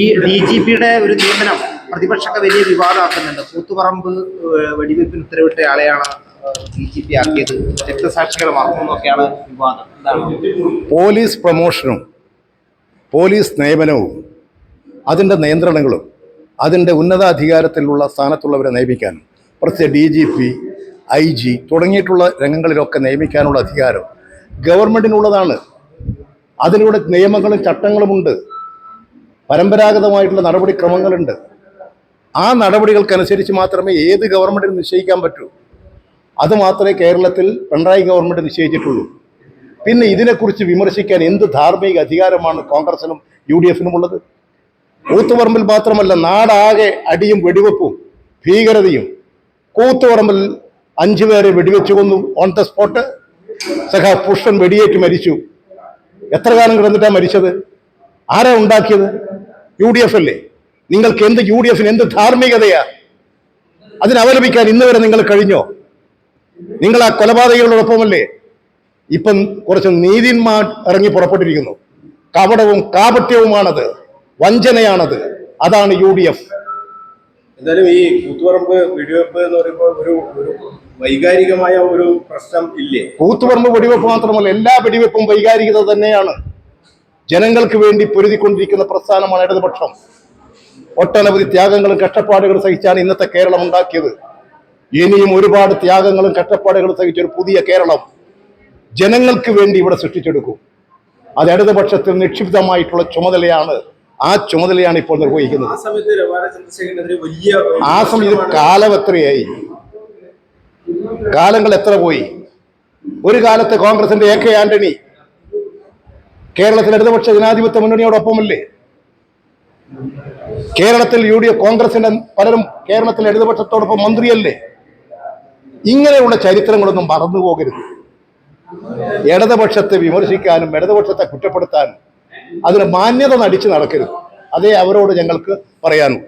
ഈ DGP-യുടെ ഒരു നിയമനം പ്രതിപക്ഷമൊക്കെ വലിയ വിവാദമാക്കുന്നുണ്ട്. കൂത്തുപറമ്പ് വെടിവെപ്പിന് ഉത്തരവിട്ട ആളെയാണ് DGP ആക്കിയത്, രക്തസാക്ഷികളെ മറക്കുന്നൊക്കെയാണ് വിവാദം. പോലീസ് പ്രമോഷനും പോലീസ് നിയമനവും അതിൻ്റെ നിയന്ത്രണങ്ങളും അതിൻ്റെ ഉന്നതാധികാരത്തിലുള്ള സ്ഥാനത്തുള്ളവരെ നിയമിക്കാനും പ്രത്യേക DGP, IG തുടങ്ങിയിട്ടുള്ള രംഗങ്ങളിലൊക്കെ നിയമിക്കാനുള്ള അധികാരം ഗവൺമെൻറ്റിനുള്ളതാണ്. അതിലൂടെ നിയമങ്ങളും ചട്ടങ്ങളുമുണ്ട്, പരമ്പരാഗതമായിട്ടുള്ള നടപടിക്രമങ്ങളുണ്ട്. ആ നടപടികൾക്കനുസരിച്ച് മാത്രമേ ഏത് ഗവൺമെൻറ്റിനും നിശ്ചയിക്കാൻ പറ്റൂ. അത് മാത്രമേ കേരളത്തിൽ പിണറായി ഗവൺമെൻറ് നിശ്ചയിച്ചിട്ടുള്ളൂ. പിന്നെ ഇതിനെക്കുറിച്ച് വിമർശിക്കാൻ എന്ത് ധാർമ്മിക അധികാരമാണ് കോൺഗ്രസിനും UDF-നും ഉള്ളത്? കൂത്തുപറമ്പിൽ മാത്രമല്ല, നാടാകെ അടിയും വെടിവെപ്പും ഭീകരതയും. കൂത്തുപറമ്പിൽ 5 പേരെ വെടിവെച്ചു കൊന്നു ഓൺ ദ സ്പോട്ട്. സഖാ പുഷ്പൻ വെടിയേറ്റ് മരിച്ചു. എത്ര കാലം കിടന്നിട്ടാണ് മരിച്ചത്? ആരാ ഉണ്ടാക്കിയത്? UDF അല്ലേ? നിങ്ങൾക്ക് എന്ത് UDF-ന് എന്ത് ധാർമ്മികതയാ അതിനവലപിക്കാൻ ഇന്ന് വരെ നിങ്ങൾ കഴിഞ്ഞോ? നിങ്ങൾ ആ കൊലപാതകങ്ങളോടൊപ്പമല്ലേ? ഇപ്പം കുറച്ച് നീതിന്മാർ ഇറങ്ങി പുറപ്പെട്ടിരിക്കുന്നു. കപടവും കാപട്യവുമാണത്, വഞ്ചനയാണത്. അതാണ് UDF. എന്തായാലും ഈ കൂത്തുപറമ്പ് വെടിവെപ്പ് എന്ന് പറയുമ്പോൾ ഒരു വൈകാരികമായ ഒരു പ്രശ്നം ഇല്ലേ? കൂത്തുപറമ്പ് വെടിവെപ്പ് മാത്രമല്ല, എല്ലാ വെടിവെപ്പും വൈകാരികത തന്നെയാണ്. ജനങ്ങൾക്ക് വേണ്ടി പൊരുതിക്കൊണ്ടിരിക്കുന്ന പ്രസ്ഥാനമാണ് ഇടതുപക്ഷം. ഒട്ടനവധി ത്യാഗങ്ങളും കഷ്ടപ്പാടുകളും സഹിച്ചാണ് ഇന്നത്തെ കേരളം ഉണ്ടാക്കിയത്. ഇനിയും ഒരുപാട് ത്യാഗങ്ങളും കഷ്ടപ്പാടുകളും സഹിച്ചൊരു പുതിയ കേരളം ജനങ്ങൾക്ക് വേണ്ടി ഇവിടെ സൃഷ്ടിച്ചെടുക്കും. അത് ഇടതുപക്ഷത്തിൽ നിക്ഷിപ്തമായിട്ടുള്ള ചുമതലയാണ്. ആ ചുമതലയാണ് ഇപ്പോൾ നിർവഹിക്കുന്നത്. ആ സമയത്ത് കാലം എത്രയായി? കാലങ്ങൾ എത്ര പോയി? ഒരു കാലത്ത് കോൺഗ്രസിന്റെ AK ആന്റണി കേരളത്തിൽ ഇടതുപക്ഷ ജനാധിപത്യ മുന്നണിയോടൊപ്പമല്ലേ? കേരളത്തിൽ UDF കോൺഗ്രസിന്റെ പലരും കേരളത്തിൽ ഇടതുപക്ഷത്തോടൊപ്പം മന്ത്രിയല്ലേ? ഇങ്ങനെയുള്ള ചരിത്രങ്ങളൊന്നും മറന്നു പോകരുത്. ഇടതുപക്ഷത്തെ വിമർശിക്കാനും ഇടതുപക്ഷത്തെ കുറ്റപ്പെടുത്താനും അതിന് മാന്യത നടിച്ച് നടക്കരുത്. അതേ അവരോട് ഞങ്ങൾക്ക് പറയാനുള്ളൂ.